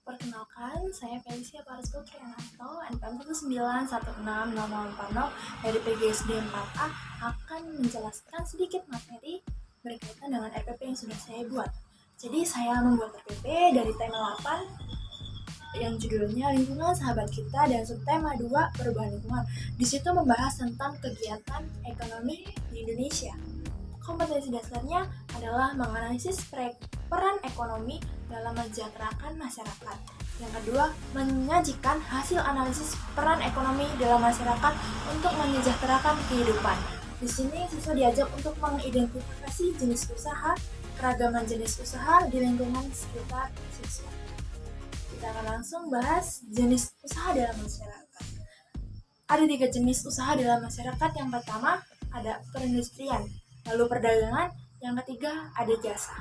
Perkenalkan, saya Felicia Parsku Triananto, NPM 1916040 dari PGSD 4A akan menjelaskan sedikit materi berkaitan dengan RPP yang sudah saya buat. Jadi saya membuat RPP dari tema 8 yang judulnya Lingkungan Sahabat Kita dan subtema 2 Perubahan Lingkungan. Di situ membahas tentang kegiatan ekonomi di Indonesia. Kompetensi dasarnya adalah menganalisis peran ekonomi dalam mensejahterakan masyarakat. Yang kedua, menyajikan hasil analisis peran ekonomi dalam masyarakat untuk mensejahterakan kehidupan. Di sini siswa diajak untuk mengidentifikasi jenis usaha, keragaman jenis usaha di lingkungan sekitar siswa. Kita akan langsung bahas jenis usaha dalam masyarakat. Ada 3 jenis usaha dalam masyarakat. Yang pertama, ada perindustrian, lalu perdagangan, yang ketiga ada jasa.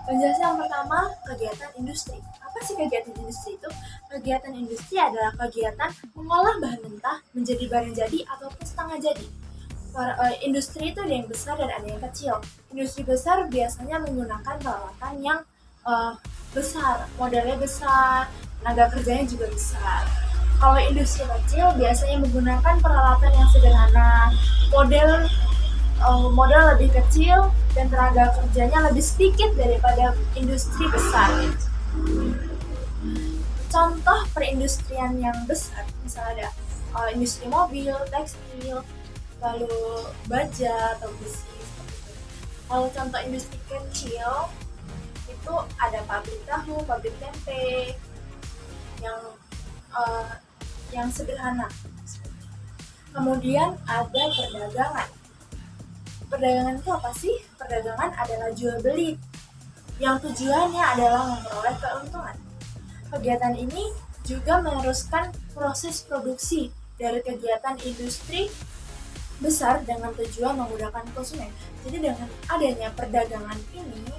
Penjelasan yang pertama, kegiatan industri. Apa sih kegiatan industri itu? Kegiatan industri adalah kegiatan mengolah bahan mentah menjadi barang jadi ataupun setengah jadi. Industri itu ada yang besar dan ada yang kecil. Industri besar biasanya menggunakan peralatan yang besar, modelnya besar, tenaga kerjanya juga besar. Kalau industri kecil biasanya menggunakan peralatan yang sederhana, model lebih kecil dan tenaga kerjanya lebih sedikit daripada industri besar. Contoh perindustrian yang besar, misalnya ada industri mobil, tekstil, lalu baja atau besi seperti itu. Kalau contoh industri kecil itu ada pabrik tahu, pabrik tempe yang sederhana. Kemudian ada perdagangan. Perdagangan itu apa sih? Perdagangan adalah jual beli yang tujuannya adalah memperoleh keuntungan. Kegiatan ini juga meneruskan proses produksi dari kegiatan industri besar dengan tujuan memudahkan konsumen. Jadi dengan adanya perdagangan ini,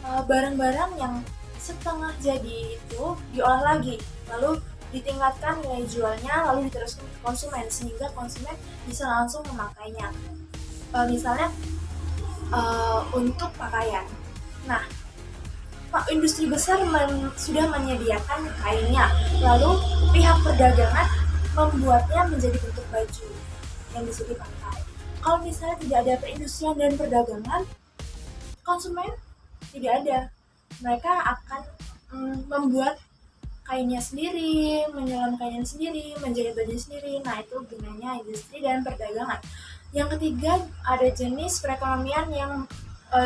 barang-barang yang setengah jadi itu diolah lagi, lalu ditingkatkan nilai jualnya, lalu diteruskan ke konsumen sehingga konsumen bisa langsung memakainya. Misalnya untuk pakaian. Nah, industri besar sudah menyediakan kainnya, lalu pihak perdagangan membuatnya menjadi bentuk baju yang bisa dipakai. Kalau misalnya tidak ada perindustrian dan perdagangan, konsumen tidak ada. Mereka akan membuat kainnya sendiri, menyelam kainnya sendiri, menjahit baju sendiri. Nah, itu gunanya industri dan perdagangan. Yang ketiga, ada jenis perekonomian yang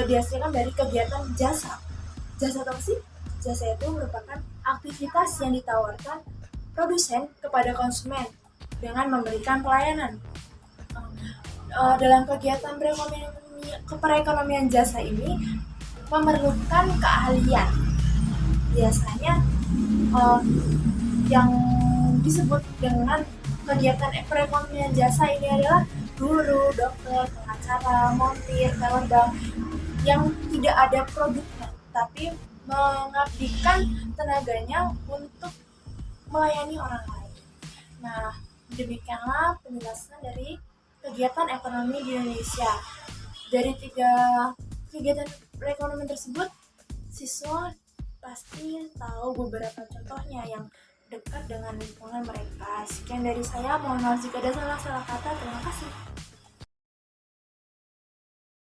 dihasilkan dari kegiatan jasa. Jasa apa sih? Jasa itu merupakan aktivitas yang ditawarkan produsen kepada konsumen dengan memberikan pelayanan. Dalam kegiatan perekonomian jasa ini memerlukan keahlian. Biasanya yang disebut dengan kegiatan perekonomian jasa ini adalah guru, dokter, pengacara, montir, teller yang tidak ada produknya, tapi mengabdikan tenaganya untuk melayani orang lain. Nah, demikianlah penjelasan dari kegiatan ekonomi di Indonesia. Dari 3 kegiatan perekonomian tersebut, siswa pasti tahu beberapa contohnya yang dekat dengan lingkungan mereka. Sekian dari saya, mohon maaf jika ada salah kata. Terima kasih.